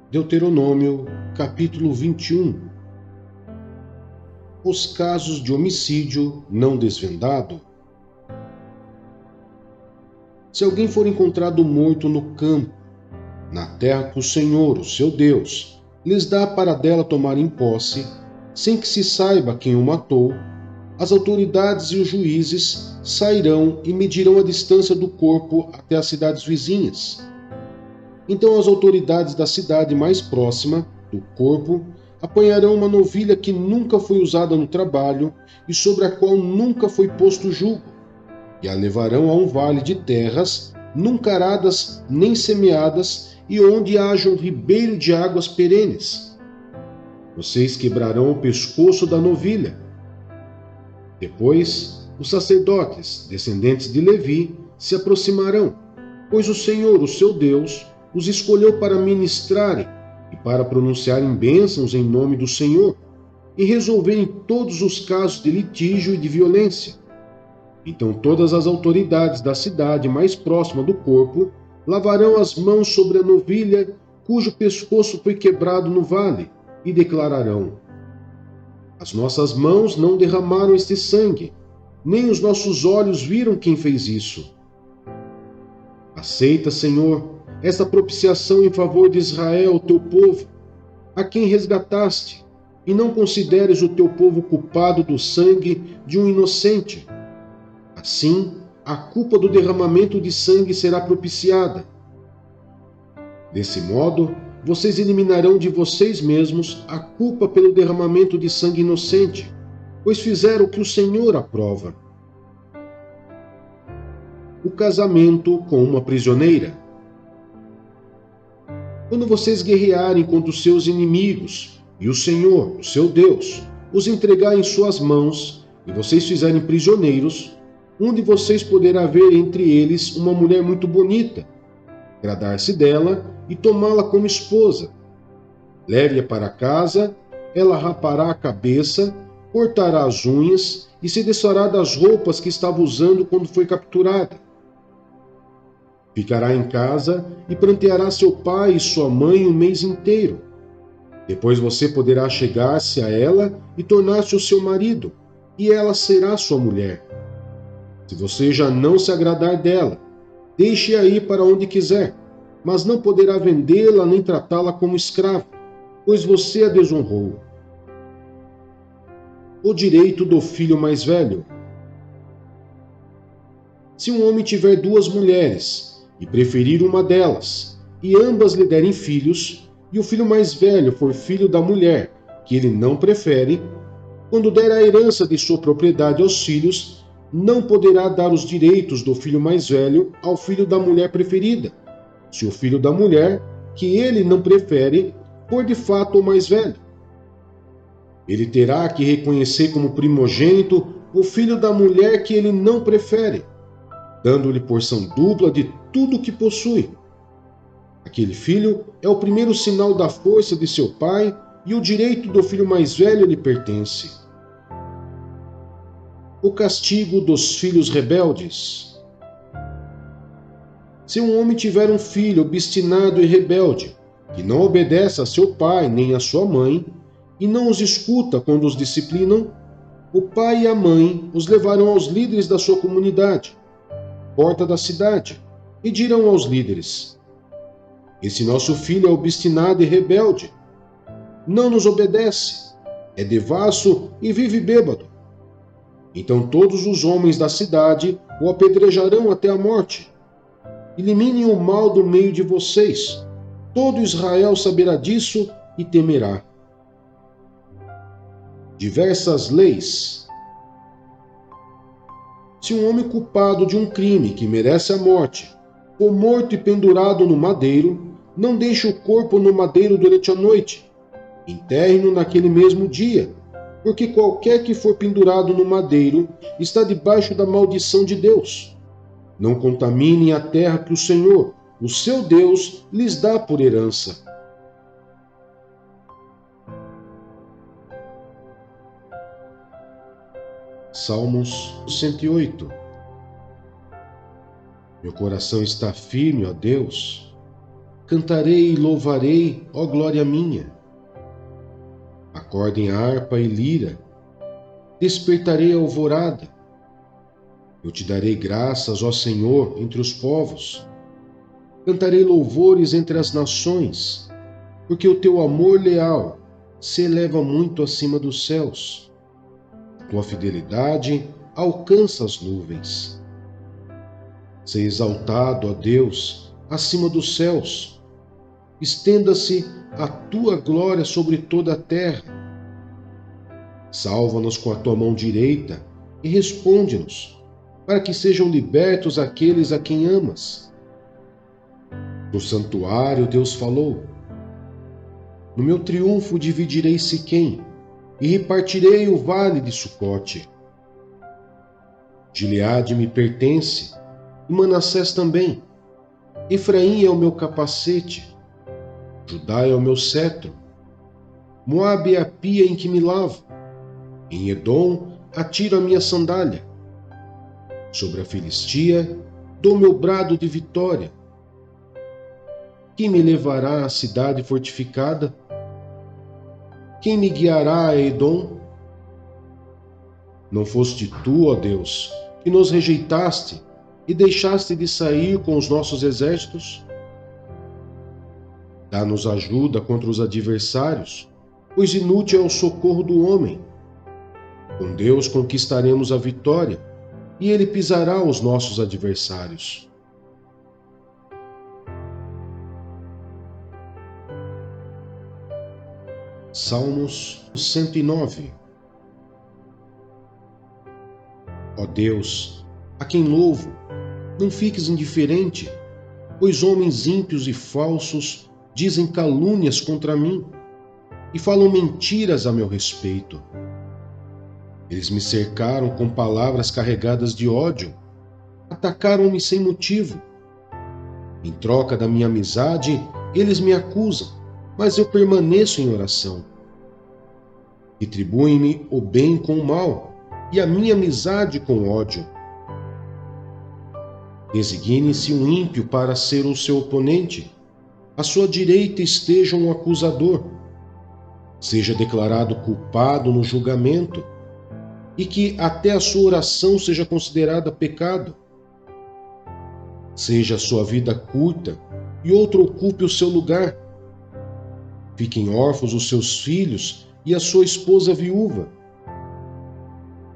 Deuteronômio, capítulo 21. Os casos de homicídio não desvendado. Se alguém for encontrado morto no campo, na terra que o Senhor, o seu Deus, lhes dá para dela tomarem posse, sem que se saiba quem o matou, as autoridades e os juízes sairão e medirão a distância do corpo até as cidades vizinhas. Então as autoridades da cidade mais próxima do corpo apanharão uma novilha que nunca foi usada no trabalho e sobre a qual nunca foi posto jugo, e a levarão a um vale de terras, nunca aradas nem semeadas, e onde haja um ribeiro de águas perenes. Vocês quebrarão o pescoço da novilha. Depois, os sacerdotes, descendentes de Levi, se aproximarão, pois o Senhor, o seu Deus, os escolheu para ministrarem e para pronunciarem bênçãos em nome do Senhor e resolverem todos os casos de litígio e de violência. Então todas as autoridades da cidade mais próxima do corpo lavarão as mãos sobre a novilha cujo pescoço foi quebrado no vale e declararão: as nossas mãos não derramaram este sangue, nem os nossos olhos viram quem fez isso. Aceita, Senhor, esta propiciação em favor de Israel, teu povo, a quem resgataste, e não consideres o teu povo culpado do sangue de um inocente. Assim, a culpa do derramamento de sangue será propiciada. Desse modo, vocês eliminarão de vocês mesmos a culpa pelo derramamento de sangue inocente, pois fizeram o que o Senhor aprova. O casamento com uma prisioneira. Quando vocês guerrearem contra os seus inimigos, e o Senhor, o seu Deus, os entregar em suas mãos, e vocês fizerem prisioneiros, um de vocês poderá ver entre eles uma mulher muito bonita, agradar-se dela e tomá-la como esposa. Leve-a para casa, ela rapará a cabeça, cortará as unhas e se desfará das roupas que estava usando quando foi capturada. Ficará em casa e pranteará seu pai e sua mãe um mês inteiro. Depois você poderá chegar-se a ela e tornar-se o seu marido, e ela será sua mulher. Se você já não se agradar dela, deixe-a ir para onde quiser, mas não poderá vendê-la nem tratá-la como escrava, pois você a desonrou. O direito do filho mais velho. Se um homem tiver duas mulheres, e preferir uma delas, e ambas lhe derem filhos, e o filho mais velho for filho da mulher, que ele não prefere, quando der a herança de sua propriedade aos filhos, não poderá dar os direitos do filho mais velho ao filho da mulher preferida, se o filho da mulher, que ele não prefere, for de fato o mais velho. Ele terá que reconhecer como primogênito o filho da mulher que ele não prefere, dando-lhe porção dupla de tudo o que possui. Aquele filho é o primeiro sinal da força de seu pai e o direito do filho mais velho lhe pertence. O castigo dos filhos rebeldes. Se um homem tiver um filho obstinado e rebelde, que não obedece a seu pai nem a sua mãe, e não os escuta quando os disciplinam, o pai e a mãe os levarão aos líderes da sua comunidade, porta da cidade, e dirão aos líderes: esse nosso filho é obstinado e rebelde, não nos obedece, é devasso e vive bêbado. Então todos os homens da cidade o apedrejarão até a morte. Eliminem o mal do meio de vocês. Todo Israel saberá disso e temerá. Diversas leis. Se um homem culpado de um crime que merece a morte for morto e pendurado no madeiro, não deixe o corpo no madeiro durante a noite. Enterre-no naquele mesmo dia, porque qualquer que for pendurado no madeiro está debaixo da maldição de Deus. Não contaminem a terra que o Senhor, o seu Deus, lhes dá por herança. Salmos 108. Meu coração está firme, ó Deus. Cantarei e louvarei, ó glória minha. Acordem harpa e lira, despertarei a alvorada. Eu te darei graças, ó Senhor, entre os povos. Cantarei louvores entre as nações, porque o teu amor leal se eleva muito acima dos céus. Tua fidelidade alcança as nuvens. Seja exaltado, ó Deus, acima dos céus. Estenda-se a tua glória sobre toda a terra. Salva-nos com a tua mão direita e responde-nos, para que sejam libertos aqueles a quem amas. No santuário Deus falou: no meu triunfo dividirei Siquém e repartirei o vale de Sucote. Gileade me pertence, e Manassés também. Efraim é o meu capacete, Judá é o meu cetro. Moabe é a pia em que me lavo. Em Edom atiro a minha sandália. Sobre a Filistia dou meu brado de vitória. Quem me levará à cidade fortificada? Quem me guiará a Edom? Não foste tu, ó Deus, que nos rejeitaste e deixaste de sair com os nossos exércitos? Dá-nos ajuda contra os adversários, pois inútil é o socorro do homem. Com Deus conquistaremos a vitória, e Ele pisará os nossos adversários. Salmos 109. Ó Deus, a quem louvo, não fiques indiferente, pois homens ímpios e falsos dizem calúnias contra mim e falam mentiras a meu respeito. Eles me cercaram com palavras carregadas de ódio, atacaram-me sem motivo. Em troca da minha amizade, eles me acusam, mas eu permaneço em oração. Retribuem-me o bem com o mal, e a minha amizade com ódio. Designe-se um ímpio para ser o seu oponente, à sua direita esteja um acusador. Seja declarado culpado no julgamento, e que até a sua oração seja considerada pecado. Seja a sua vida curta, e outro ocupe o seu lugar. Fiquem órfãos os seus filhos e a sua esposa viúva.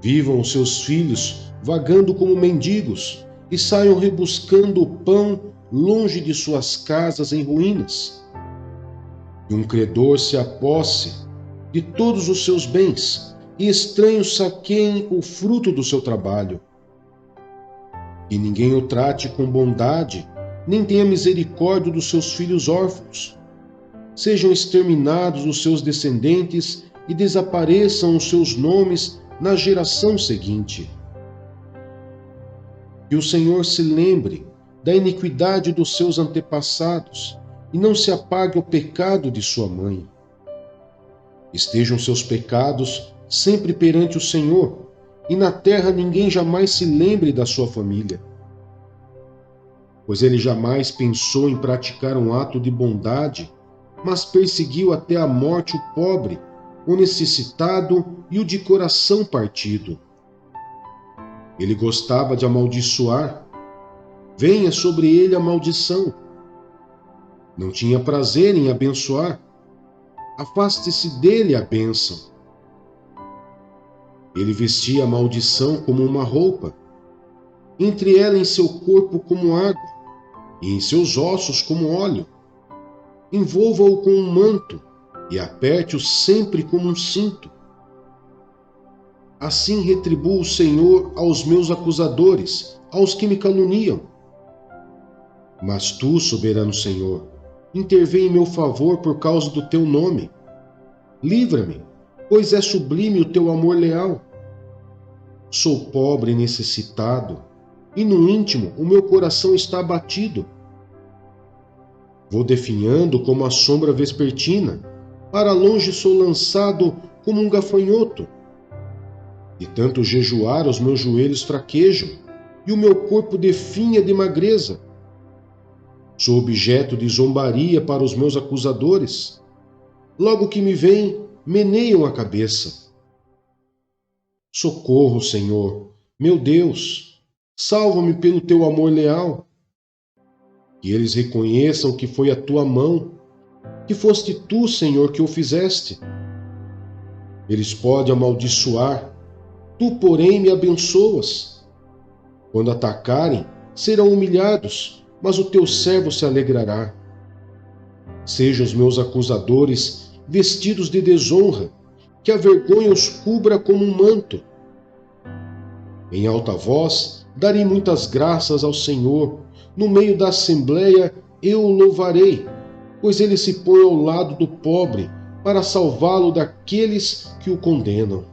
Vivam os seus filhos vagando como mendigos e saiam rebuscando o pão longe de suas casas em ruínas. E um credor se aposse de todos os seus bens e estranhos saqueiem o fruto do seu trabalho. E ninguém o trate com bondade, nem tenha misericórdia dos seus filhos órfãos. Sejam exterminados os seus descendentes e desapareçam os seus nomes na geração seguinte. Que o Senhor se lembre da iniquidade dos seus antepassados e não se apague o pecado de sua mãe. Estejam seus pecados sempre perante o Senhor, e na terra ninguém jamais se lembre da sua família. Pois ele jamais pensou em praticar um ato de bondade, mas perseguiu até a morte o pobre, o necessitado e o de coração partido. Ele gostava de amaldiçoar. Venha sobre ele a maldição. Não tinha prazer em abençoar. Afaste-se dele a bênção. Ele vestia a maldição como uma roupa. Entre ela em seu corpo como água, e em seus ossos como óleo. Envolva-o com um manto, e aperte-o sempre como um cinto. Assim retribua o Senhor aos meus acusadores, aos que me caluniam. Mas tu, soberano Senhor, intervém em meu favor por causa do teu nome. Livra-me, pois é sublime o teu amor leal. Sou pobre e necessitado, e no íntimo o meu coração está abatido. Vou definhando como a sombra vespertina, para longe sou lançado como um gafanhoto. De tanto jejuar, os meus joelhos fraquejam, e o meu corpo definha de magreza. Sou objeto de zombaria para os meus acusadores. Logo que me veem, meneiam a cabeça. Socorro, Senhor, meu Deus, salva-me pelo teu amor leal. Que eles reconheçam que foi a tua mão, que foste tu, Senhor, que o fizeste. Eles podem amaldiçoar, tu, porém, me abençoas. Quando atacarem, serão humilhados, mas o teu servo se alegrará. Sejam os meus acusadores vestidos de desonra, que a vergonha os cubra como um manto. Em alta voz, darei muitas graças ao Senhor. No meio da assembleia eu o louvarei, pois ele se põe ao lado do pobre para salvá-lo daqueles que o condenam.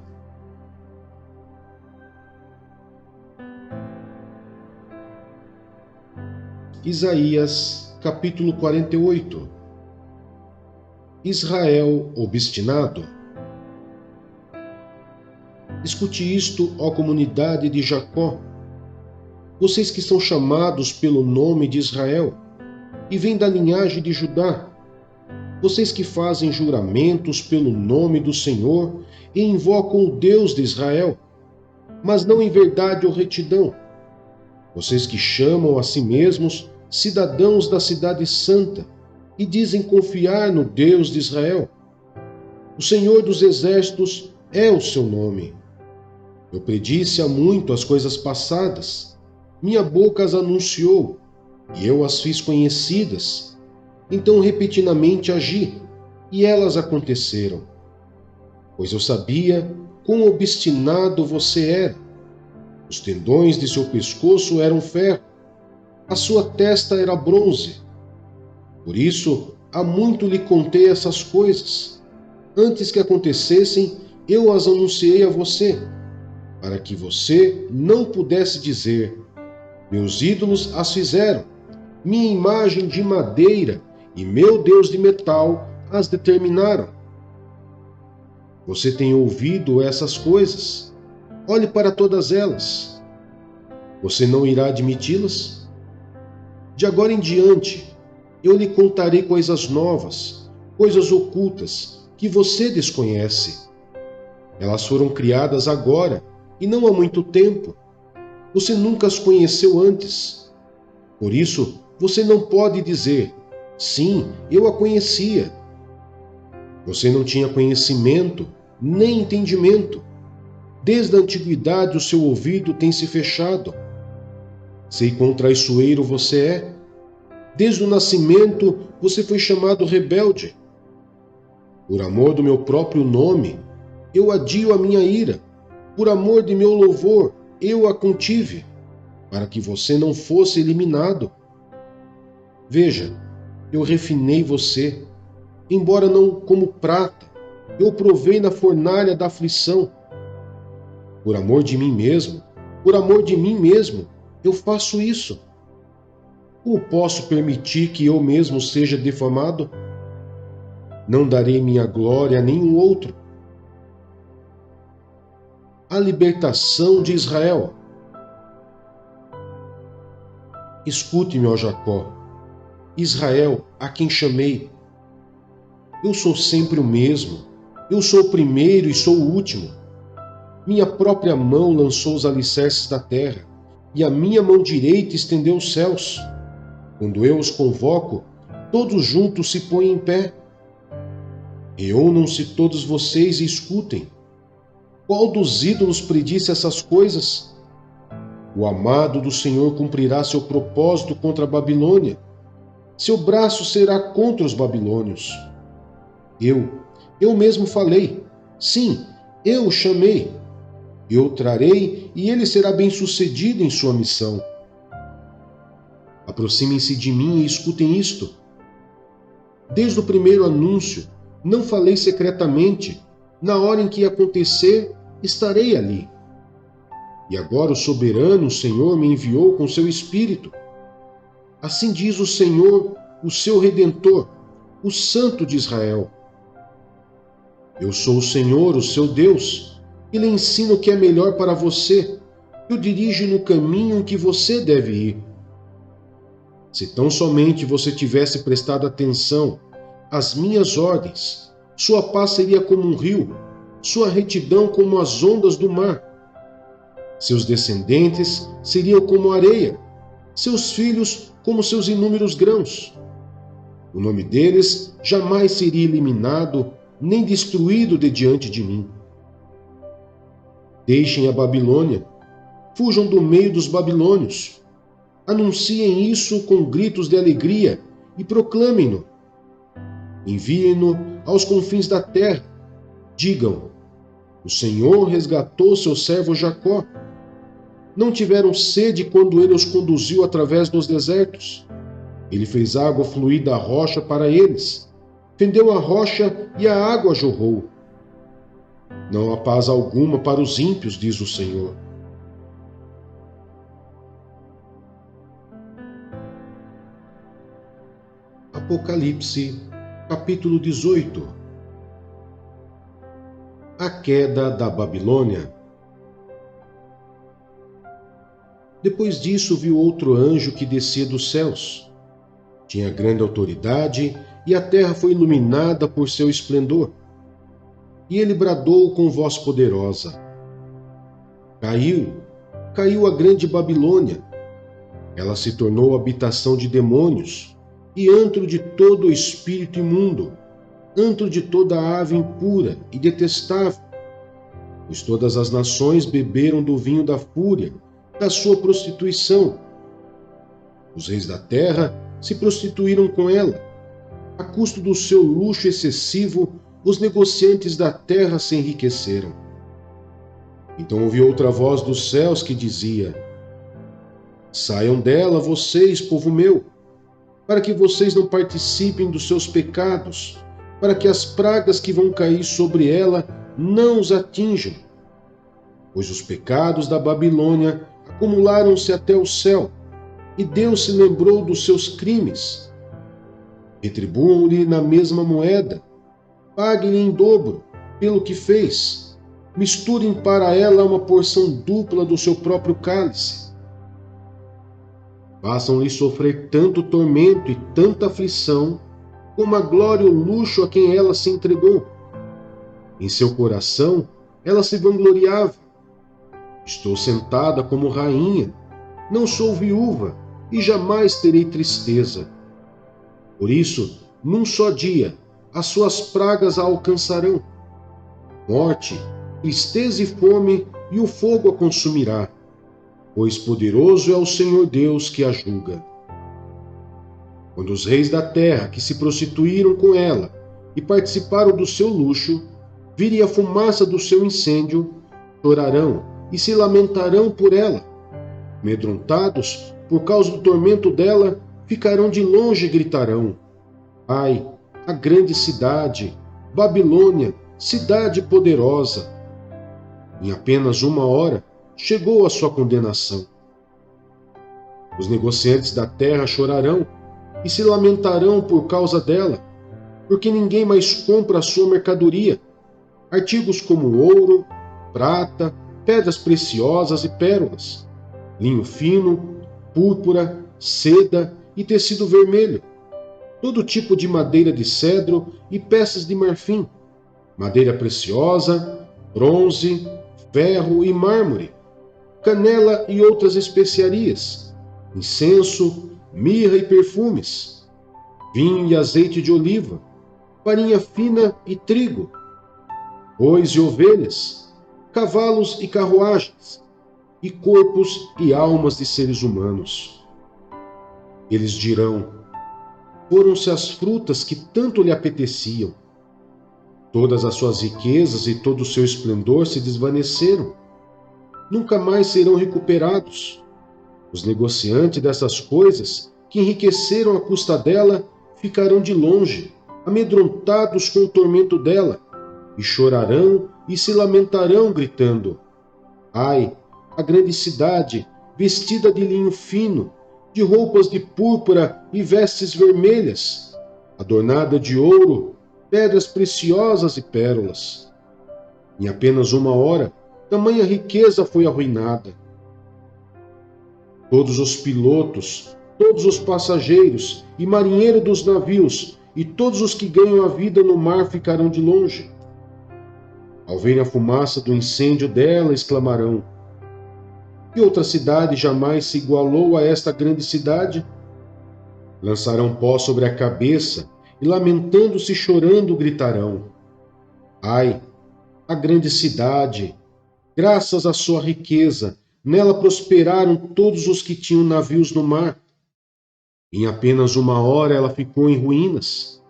Isaías, capítulo 48. Israel obstinado. Escute isto, ó comunidade de Jacó, vocês que são chamados pelo nome de Israel e vêm da linhagem de Judá, vocês que fazem juramentos pelo nome do Senhor e invocam o Deus de Israel, mas não em verdade ou retidão, vocês que chamam a si mesmos cidadãos da cidade santa e dizem confiar no Deus de Israel. O Senhor dos exércitos é o seu nome. Eu predisse há muito as coisas passadas, minha boca as anunciou, e eu as fiz conhecidas. Então repentinamente agi, e elas aconteceram. Pois eu sabia quão obstinado você era. Os tendões de seu pescoço eram ferro, a sua testa era bronze. Por isso, há muito lhe contei essas coisas. Antes que acontecessem, eu as anunciei a você, para que você não pudesse dizer: meus ídolos as fizeram, minha imagem de madeira e meu Deus de metal as determinaram. Você tem ouvido essas coisas? Olhe para todas elas. Você não irá admiti-las? De agora em diante, eu lhe contarei coisas novas, coisas ocultas, que você desconhece. Elas foram criadas agora, e não há muito tempo. Você nunca as conheceu antes. Por isso, você não pode dizer: sim, eu a conhecia. Você não tinha conhecimento, nem entendimento. Desde a antiguidade o seu ouvido tem se fechado. Sei quão traiçoeiro você é. Desde o nascimento você foi chamado rebelde. Por amor do meu próprio nome, eu adio a minha ira. Por amor de meu louvor, eu a contive, para que você não fosse eliminado. Veja, eu refinei você, embora não como prata, eu provei na fornalha da aflição. Por amor de mim mesmo, eu faço isso. Como posso permitir que eu mesmo seja defamado? Não darei minha glória a nenhum outro. A libertação de Israel. Escute-me, ó Jacó, Israel, a quem chamei. Eu sou sempre o mesmo, eu sou o primeiro e sou o último. Minha própria mão lançou os alicerces da terra, e a minha mão direita estendeu os céus. Quando eu os convoco, todos juntos se põem em pé. Reúnam-se todos vocês e escutem. Qual dos ídolos predisse essas coisas? O amado do Senhor cumprirá seu propósito contra a Babilônia. Seu braço será contra os babilônios. Eu mesmo falei. Sim, eu o chamei. Eu o trarei e ele será bem-sucedido em sua missão. Aproximem-se de mim e escutem isto. Desde o primeiro anúncio, não falei secretamente. Na hora em que acontecer, estarei ali. E agora o soberano Senhor me enviou com seu Espírito. Assim diz o Senhor, o seu Redentor, o Santo de Israel. Eu sou o Senhor, o seu Deus, e lhe ensino o que é melhor para você, e o dirijo no caminho em que você deve ir. Se tão somente você tivesse prestado atenção às minhas ordens, sua paz seria como um rio, sua retidão como as ondas do mar. Seus descendentes seriam como areia, seus filhos como seus inúmeros grãos. O nome deles jamais seria eliminado nem destruído de diante de mim. Deixem a Babilônia, fujam do meio dos babilônios. Anunciem isso com gritos de alegria e proclamem-no. Enviem-no aos confins da terra. Digam: o Senhor resgatou seu servo Jacó. Não tiveram sede quando ele os conduziu através dos desertos. Ele fez água fluir da rocha para eles. Fendeu a rocha e a água jorrou. Não há paz alguma para os ímpios, diz o Senhor. Apocalipse, capítulo 18. A queda da Babilônia. Depois disso vi outro anjo que descia dos céus. Tinha grande autoridade e a terra foi iluminada por seu esplendor. E ele bradou com voz poderosa: caiu a grande Babilônia. Ela se tornou habitação de demônios e antro de todo espírito imundo, antro de toda ave impura e detestável. Pois todas as nações beberam do vinho da fúria, da sua prostituição. Os reis da terra se prostituíram com ela. A custo do seu luxo excessivo, os negociantes da terra se enriqueceram. Então ouvi outra voz dos céus que dizia: saiam dela, vocês, povo meu, para que vocês não participem dos seus pecados, para que as pragas que vão cair sobre ela não os atinjam. Pois os pecados da Babilônia acumularam-se até o céu, e Deus se lembrou dos seus crimes. Retribuam-lhe na mesma moeda, paguem-lhe em dobro pelo que fez, misturem para ela uma porção dupla do seu próprio cálice. Façam-lhe sofrer tanto tormento e tanta aflição, como a glória e o luxo a quem ela se entregou. Em seu coração ela se vangloriava: estou sentada como rainha, não sou viúva e jamais terei tristeza. Por isso, num só dia, as suas pragas a alcançarão. Morte, tristeza e fome, e o fogo a consumirá, pois poderoso é o Senhor Deus que a julga. Quando os reis da terra que se prostituíram com ela e participaram do seu luxo, virem a fumaça do seu incêndio, chorarão e se lamentarão por ela. Amedrontados por causa do tormento dela, ficarão de longe e gritarão: ai, a grande cidade, Babilônia, cidade poderosa! Em apenas 1 hora chegou a sua condenação. Os negociantes da terra chorarão e se lamentarão por causa dela, porque ninguém mais compra a sua mercadoria, artigos como ouro, prata, pedras preciosas e pérolas, linho fino, púrpura, seda e tecido vermelho, todo tipo de madeira de cedro e peças de marfim, madeira preciosa, bronze, ferro e mármore, canela e outras especiarias, incenso, mirra e perfumes, vinho e azeite de oliva, farinha fina e trigo, bois e ovelhas, cavalos e carruagens, e corpos e almas de seres humanos. Eles dirão: foram-se as frutas que tanto lhe apeteciam. Todas as suas riquezas e todo o seu esplendor se desvaneceram. Nunca mais serão recuperados. Os negociantes dessas coisas, que enriqueceram à custa dela, ficarão de longe, amedrontados com o tormento dela, e chorarão e se lamentarão, gritando: ai, a grande cidade, vestida de linho fino, de roupas de púrpura e vestes vermelhas, adornada de ouro, pedras preciosas e pérolas. Em apenas 1 hora, tamanha riqueza foi arruinada. Todos os pilotos, todos os passageiros e marinheiros dos navios e todos os que ganham a vida no mar ficarão de longe. Ao verem a fumaça do incêndio dela, exclamarão: que outra cidade jamais se igualou a esta grande cidade? Lançarão pó sobre a cabeça e, lamentando-se e chorando, gritarão: ai, a grande cidade! Graças à sua riqueza, nela prosperaram todos os que tinham navios no mar. Em apenas uma hora ela ficou em ruínas.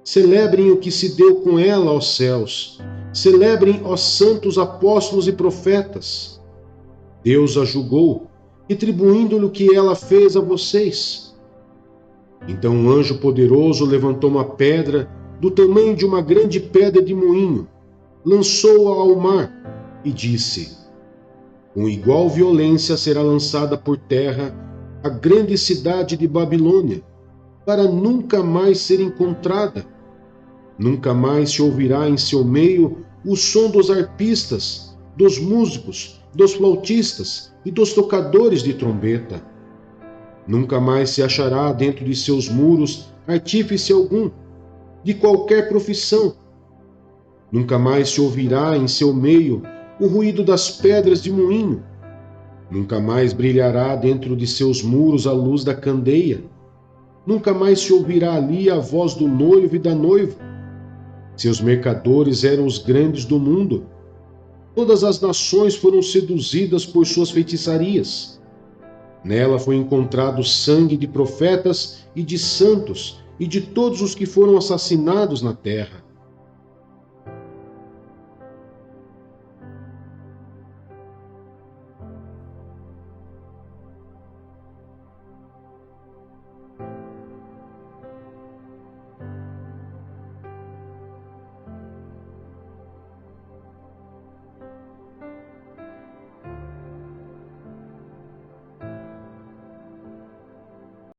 Celebrem o que se deu com ela, ó céus. Celebrem, ó santos apóstolos e profetas. Deus a julgou, retribuindo-lhe o que ela fez a vocês. Então um anjo poderoso levantou uma pedra do tamanho de uma grande pedra de moinho, lançou-a ao mar e disse: com igual violência será lançada por terra a grande cidade de Babilônia, para nunca mais ser encontrada. Nunca mais se ouvirá em seu meio o som dos arpistas, dos músicos, dos flautistas e dos tocadores de trombeta. Nunca mais se achará dentro de seus muros artífice algum, de qualquer profissão. Nunca mais se ouvirá em seu meio o ruído das pedras de moinho. Nunca mais brilhará dentro de seus muros a luz da candeia. Nunca mais se ouvirá ali a voz do noivo e da noiva. Seus mercadores eram os grandes do mundo. Todas as nações foram seduzidas por suas feitiçarias. Nela foi encontrado sangue de profetas e de santos e de todos os que foram assassinados na terra.